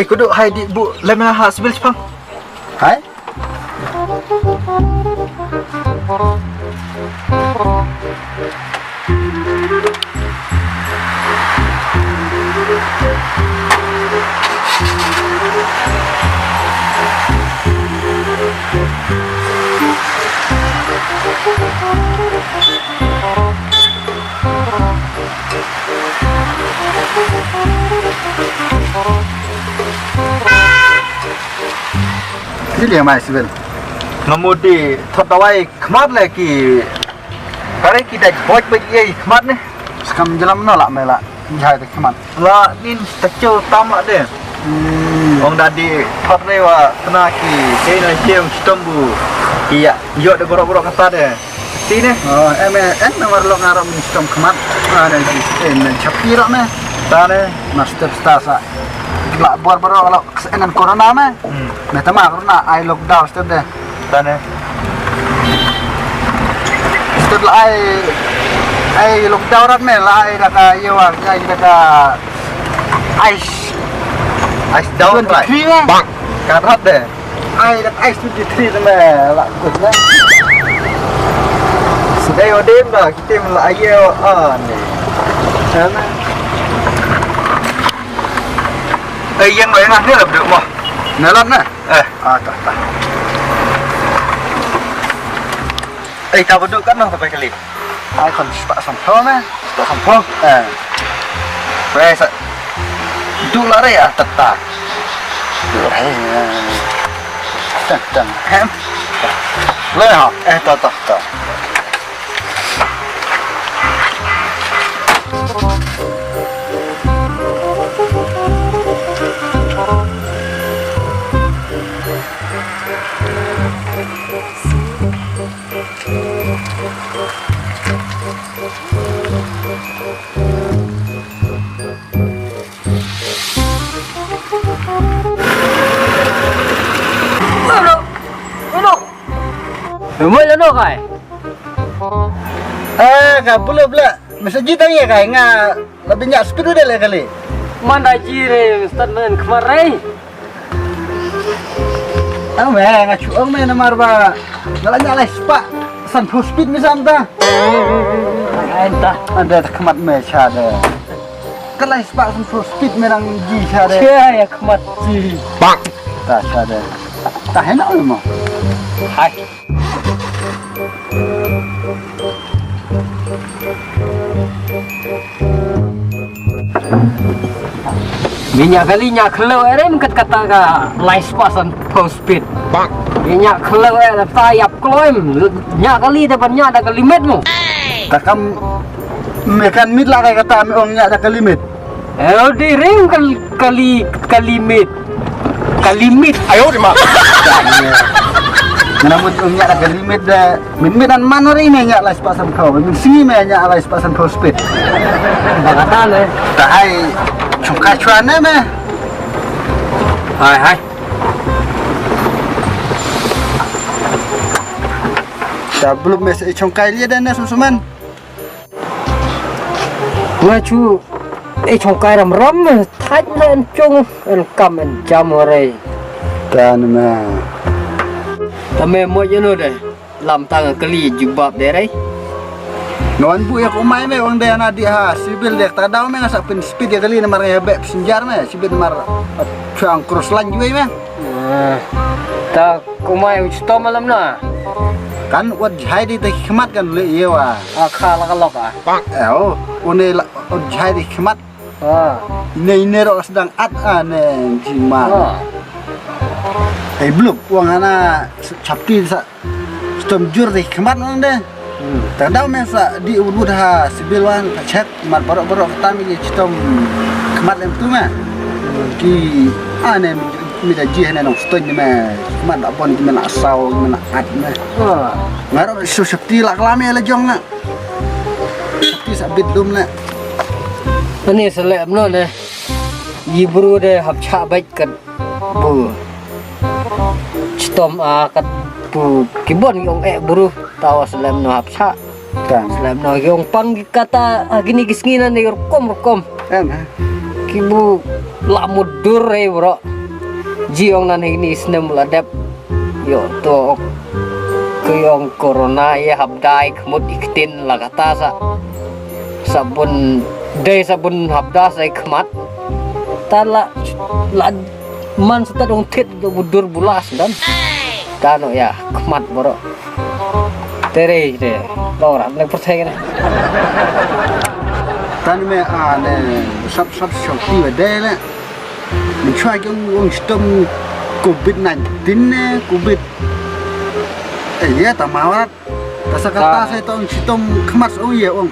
Hey, kudu hai di bu lemah hasbil sepang. Hai. Ini yang mai sebenarnya. Ngemudi thot dawai khmat lagi. Kare kita boj bagi khmat ni. Sekam jalan nolak melak. Jahai tak kemat. La nin tecil tamak deh. Ong dadi thot rewa kena ki kena jem stombu. Iya, yo de gorok-gorok kata deh. Sini. Oh, memang lo ngarap miskom kemat. Ada di capi rak me. Tane. Master stasa. Lah baru kalau kesenan corona me. Meta mah corona ai lockdown step deh. Tane. Step lah ai lockdown rat me lah ai kata yewa ai kata ice Down right. Bang. Karat deh. Ai kata ice 23 me lah good. Sedai odem dah kita melak ayo ni. Sana. Yang lain ni lah berdua mah. Nelan na? Tak. Tak berdua kan sampai kali. Ai kon pak sampel me. Tak sampul. Biasa. Dulu ya tetap. Dan hem. Leh tak. Mới lên đâu rồi? Ka pula. Masjid tanya ka nga lebih nyak speed udah lah kali. Mana jire statement kemarin? Me nga chuang me namar ba. Ngalanya lah spa san full speed misanta. Entah. Ada kemat me chada. Kalau spa san full speed merang ji chada. Cia ya kemati. Bang. Tak chada. Tak enak memang. Hai. Minyak kalinya kalau RM kata light pasan full speed. Bang. Minyak kalau tayap kloim. Minyak kali depannya ada limit mu. Takam mekan mid lah kata me ong nyak ada limit. Di ring kalimit. Kalimit. Ayo di mak. Namun nyak ada limit dah. Min dan mana ring nyak lah pasan kau. Min sini me nyak lah pasan full speed. Bagatan eh. Tak ai cungkai cuana me. Hai. Dah belum mesej cungkai dia dan susuman. Ngacu chongkai ram thaj lên chung cầm chăm rồi. Dan me. Tame mo jeno deh. Lam tang kali jubab deh rai. Non bu ya kumai me wang dia nadi ha sibil dek tadau me ngasak pin speed ya kali namar ya bek senjar me sibil mar chuang cross lan juai me. Ta kumai usto malam na. Kan wat jai di teh khmat kan le ye wa. Akhala kalok ah. Oh, une wat jai di khmat. Ini ro sedang at ane jima. Belum uang ana capti sa stom jur di khmat nang deh. Tadau me sa di ubud ha sibil wan chat mar borok tami di stom khmat lem tu me. Ki ane mi da ji hene nong stoi ni me. Khmat apon ki mena asau mena at me. Ngaro su capti lak lame la jong na. Capti sa bit dum na. Ini seleb no deh. Ibru deh hapcha baik kan bu. Stom kat bu kibon yung buru tawa seleb no hapcha. Kan Seleb no yung pang kata gini gisnginan ni kom. em Kibu la mudur bro jiong nan ini snem ladap yo to kuyong corona ya habdai kemut iktin la kata sabun habda sai kemat tala la man seta dong tit mudur bulas dan tano ya kemat bro tere de lora nek percaya ne tan me sắp shopti về đây là mình try cái ông stom COVID-19 COVID ya ta mawat ta sakata saya tong stom kemas ya ông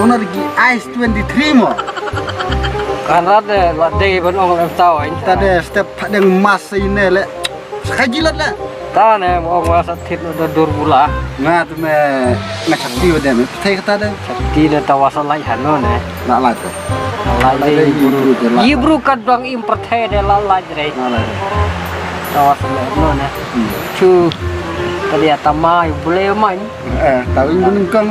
lagi ice 23 mo karena de ben ong lem tau anh tadi step dengan mas ini le kajilat lah ta ne ong masa tit udah dur bula ngat me ngacakti udah me thay kata deh ti de tawasa lai hano ne nak lah tuh lai ibru kadang import he de la lai re tawasa le no ne chu tadi atama boleh main tahu ini bukan kang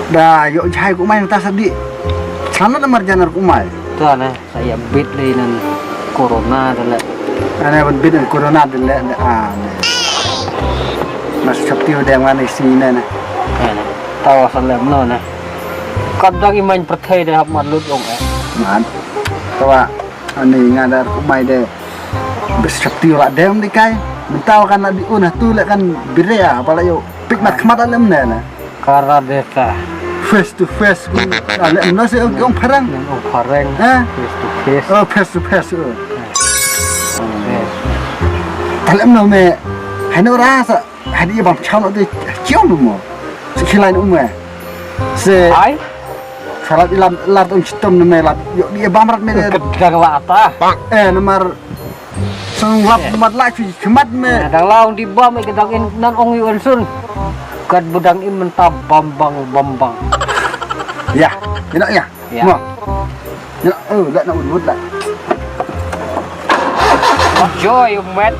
dah yuk cahaya ku main tas tadi sana nomor janar ku main tuh ne saya bit le nan corona dan aneh bit dan corona dan mas sabti udah mana sini ne tawasa le no ne kadang iman percaya deh malut ong man tawa ani ngadar ku main deh bersabti lah dem dikai mentau kan di unah tu lek kan berea apalagi yo pikmat kemat alam ne karena desa face to face lek no se ong parang face to face talem no me hano rasa hadi bang chao no de chiong lu mo sekilai umma se ai salat ilam lar ong sistem no me lat yo dia bamrat me kedang lata nomor sang lap tempat lagi kemat me kadang laung di bom kedang nan ong yuan sun kad budang im mentah bambang ya enak ya mo ya lek nak udut lah joy umet